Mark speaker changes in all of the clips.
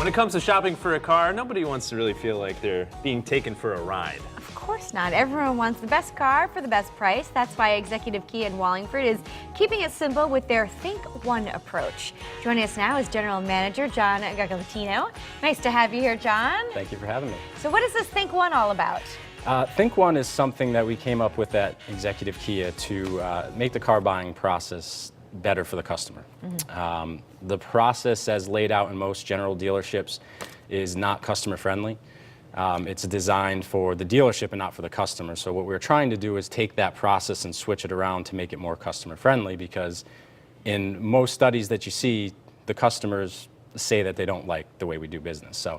Speaker 1: When it comes to shopping for a car, nobody wants to really feel like they're being taken for a ride.
Speaker 2: Of course not. Everyone wants the best car for the best price. That's why Executive Kia in Wallingford is keeping it simple with their Think One approach. Joining us now is General Manager John Gogliettino. Nice to have you here, John.
Speaker 3: Thank you for having me.
Speaker 2: So what is this Think One all about?
Speaker 3: Think One is something that we came up with at Executive Kia to make the car buying process better for the customer. The process as laid out in most general dealerships is not customer friendly. It's designed for the dealership and not for the customer. So what we're trying to do is take that process and switch it around to make it more customer friendly, because in most studies that you see, the customers say that they don't like the way we do business. So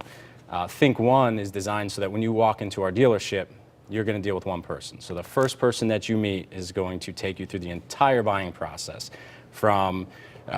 Speaker 3: Think One is designed so that when you walk into our dealership, you're going to deal with one person. So the first person that you meet is going to take you through the entire buying process, from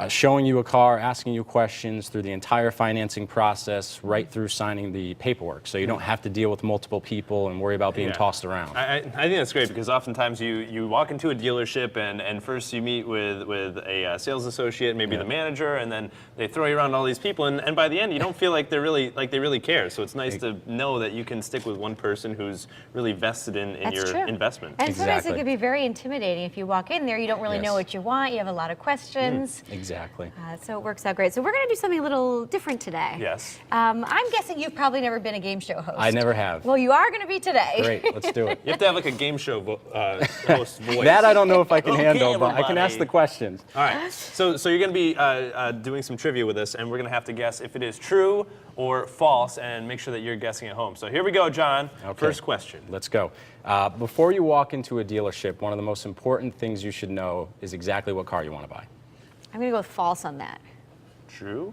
Speaker 3: showing you a car, asking you questions, through the entire financing process, right through signing the paperwork. So you don't have to deal with multiple people and worry about being tossed around.
Speaker 1: I think that's great, because oftentimes you walk into a dealership and first you meet with a sales associate, maybe the manager, and then they throw you around all these people, and by the end you don't feel like they really care. So it's nice to know that you can stick with one person who's really vested in your investment.
Speaker 2: And sometimes it can be very intimidating if you walk in there, you don't really know what you want, you have a lot of questions.
Speaker 3: Exactly.
Speaker 2: So it works out great. So we're going to do something a little different today.
Speaker 1: Yes.
Speaker 2: I'm guessing you've probably never been a game show host.
Speaker 3: I never have.
Speaker 2: Well, you are going to be today.
Speaker 3: Great, let's do it.
Speaker 1: You have to have like a game show host voice.
Speaker 3: That I don't know if I can handle, but
Speaker 1: everybody.
Speaker 3: I can ask the questions.
Speaker 1: All right. So you're going to be doing some trivia with us, and we're going to have to guess if it is true or false, and make sure that you're guessing at home. So here we go, John.
Speaker 3: Okay.
Speaker 1: First question.
Speaker 3: Let's go. Before you walk into a dealership, one of the most important things you should know is exactly what car you want to buy.
Speaker 2: I'm going to go with false on that.
Speaker 1: True?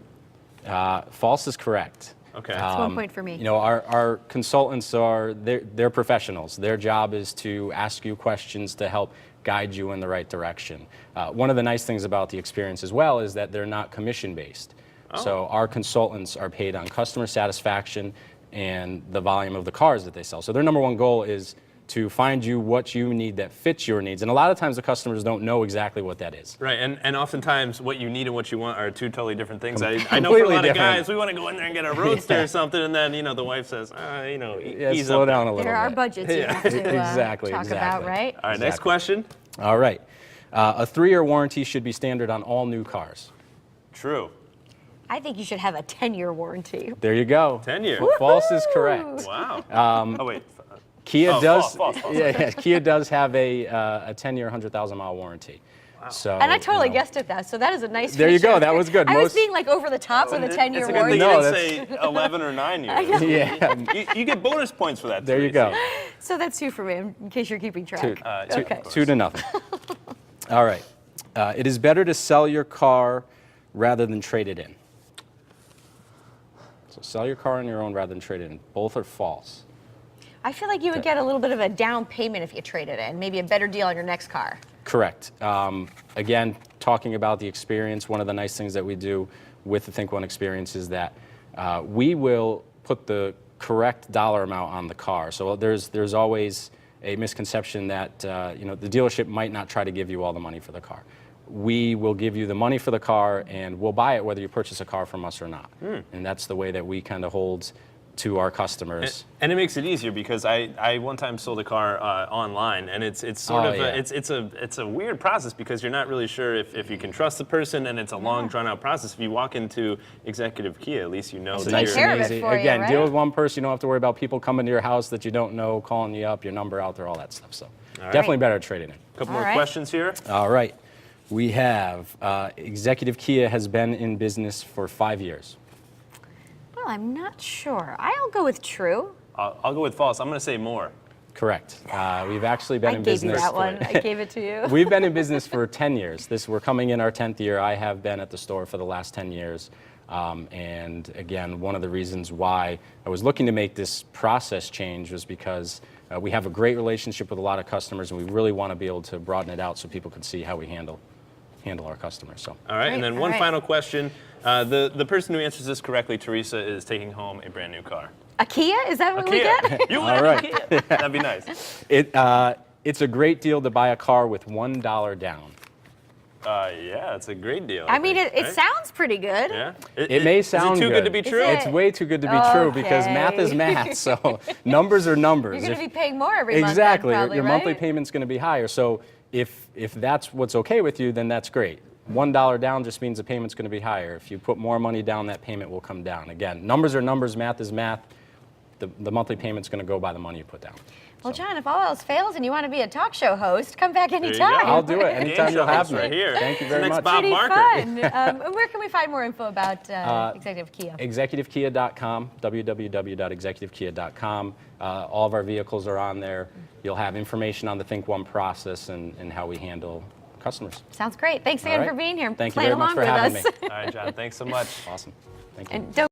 Speaker 3: False is correct.
Speaker 1: Okay.
Speaker 2: That's 1 point for me.
Speaker 3: You know, our consultants they're professionals. Their job is to ask you questions to help guide you in the right direction. One of the nice things about the experience as well is that they're not commission-based. So our consultants are paid on customer satisfaction and the volume of the cars that they sell. So their number one goal is to find you what you need that fits your needs. And a lot of times the customers don't know exactly what that is.
Speaker 1: Right, and oftentimes what you need and what you want are two totally different things. I know for a lot of guys, we want to go in there and get a Roadster or something, and then, the wife says, ease
Speaker 3: slow
Speaker 1: up
Speaker 3: down a little bit.
Speaker 2: There are budgets you have to talk about, right?
Speaker 1: All right, next question.
Speaker 3: All right. A 3-year warranty should be standard on all new cars.
Speaker 1: True.
Speaker 2: I think you should have a 10-year warranty.
Speaker 3: There you go.
Speaker 1: 10 years.
Speaker 3: False is correct.
Speaker 1: Wow. Oh, wait.
Speaker 3: Kia does.
Speaker 1: False.
Speaker 3: Kia does have a 10-year, 100,000-mile warranty.
Speaker 1: Wow.
Speaker 3: So,
Speaker 2: and I totally guessed it, so that is a nice
Speaker 3: There you
Speaker 2: feature.
Speaker 3: go. That was good.
Speaker 2: I was being like over the top with a 10-year warranty.
Speaker 1: It's a good thing you didn't say 11 or 9 years.
Speaker 3: Yeah.
Speaker 1: You get bonus points for that.
Speaker 3: There you go.
Speaker 2: So that's 2 for me, in case you're keeping track.
Speaker 3: 2
Speaker 2: Okay.
Speaker 3: 2-0. All right. It is better to sell your car rather than trade it in. So sell your car on your own rather than trade it in. Both are false.
Speaker 2: I feel like you would get a little bit of a down payment if you traded in, maybe a better deal on your next car.
Speaker 3: Correct. Again, talking about the experience, one of the nice things that we do with the Think One experience is that we will put the correct dollar amount on the car. So there's always a misconception that the dealership might not try to give you all the money for the car. We will give you the money for the car, and we'll buy it whether you purchase a car from us or not. And that's the way that we kind of hold to our customers.
Speaker 1: And it makes it easier, because I one time sold a car online, and it's sort of it's a weird process, because you're not really sure if you can trust the person, and it's a long drawn out process. If you walk into Executive Kia, at least you know that
Speaker 2: take care of it for
Speaker 3: Again,
Speaker 2: you, right?
Speaker 3: deal with one person. You don't have to worry about people coming to your house that you don't know, calling you up, your number out there, all that stuff. So definitely better to trade it in.
Speaker 1: A couple more questions here.
Speaker 3: All right. We have Executive Kia has been in business for 5 years.
Speaker 2: Well, I'm not sure. I'll go with true.
Speaker 1: I'll go with false. I'm going to say more.
Speaker 3: Correct. We've actually been in business.
Speaker 2: I gave you that one. I gave it to you.
Speaker 3: We've been in business for 10 years. We're coming in our 10th year. I have been at the store for the last 10 years. And again, one of the reasons why I was looking to make this process change was because we have a great relationship with a lot of customers, and we really want to be able to broaden it out so people can see how we handle our customers. So.
Speaker 1: All right, and then one final question. The person who answers this correctly, Teresa, is taking home a brand new car.
Speaker 2: A Kia? Is that what we get?
Speaker 1: You win a Kia. That'd be nice.
Speaker 3: It's a great deal to buy a car with $1 down.
Speaker 1: Yeah, it's a great deal.
Speaker 2: I mean,
Speaker 1: think,
Speaker 2: it
Speaker 1: right?
Speaker 2: sounds pretty good.
Speaker 1: Yeah.
Speaker 3: It may sound
Speaker 1: Is it too good to be
Speaker 2: Is
Speaker 1: true?
Speaker 2: it?
Speaker 3: It's way too good to be true because math is
Speaker 2: Okay.
Speaker 3: math. So numbers are numbers.
Speaker 2: You're going to
Speaker 3: If-
Speaker 2: be paying more every month.
Speaker 3: Exactly.
Speaker 2: Then, probably,
Speaker 3: your
Speaker 2: right?
Speaker 3: monthly payment's going to be higher. So if that's what's okay with you, then that's great. $1 down just means the payment's going to be higher. If you put more money down, that payment will come down. Again, numbers are numbers, math is math. The monthly payment's going to go by the money you put down.
Speaker 2: Well, John, if all else fails and you want to be a talk show host, come back
Speaker 1: you
Speaker 2: anytime.
Speaker 1: go.
Speaker 3: I'll do it
Speaker 1: Game
Speaker 3: anytime
Speaker 1: show
Speaker 3: you'll have
Speaker 1: host
Speaker 3: me.
Speaker 1: right here.
Speaker 3: Thank you
Speaker 1: The
Speaker 3: very
Speaker 1: next
Speaker 3: much.
Speaker 1: Bob
Speaker 2: Pretty
Speaker 1: Barker.
Speaker 2: fun. And where can we find more info about Executive Kia?
Speaker 3: ExecutiveKia.com, www.executivekia.com. All of our vehicles are on there. You'll have information on the Think One process and how we handle customers.
Speaker 2: Sounds great. Thanks again
Speaker 3: All right.
Speaker 2: for being here.
Speaker 3: Thank you
Speaker 2: Playing
Speaker 3: very much
Speaker 2: along
Speaker 3: for
Speaker 2: with
Speaker 3: having
Speaker 2: us.
Speaker 3: me.
Speaker 1: All right, John. Thanks so much.
Speaker 3: Awesome. Thank you.
Speaker 2: And don't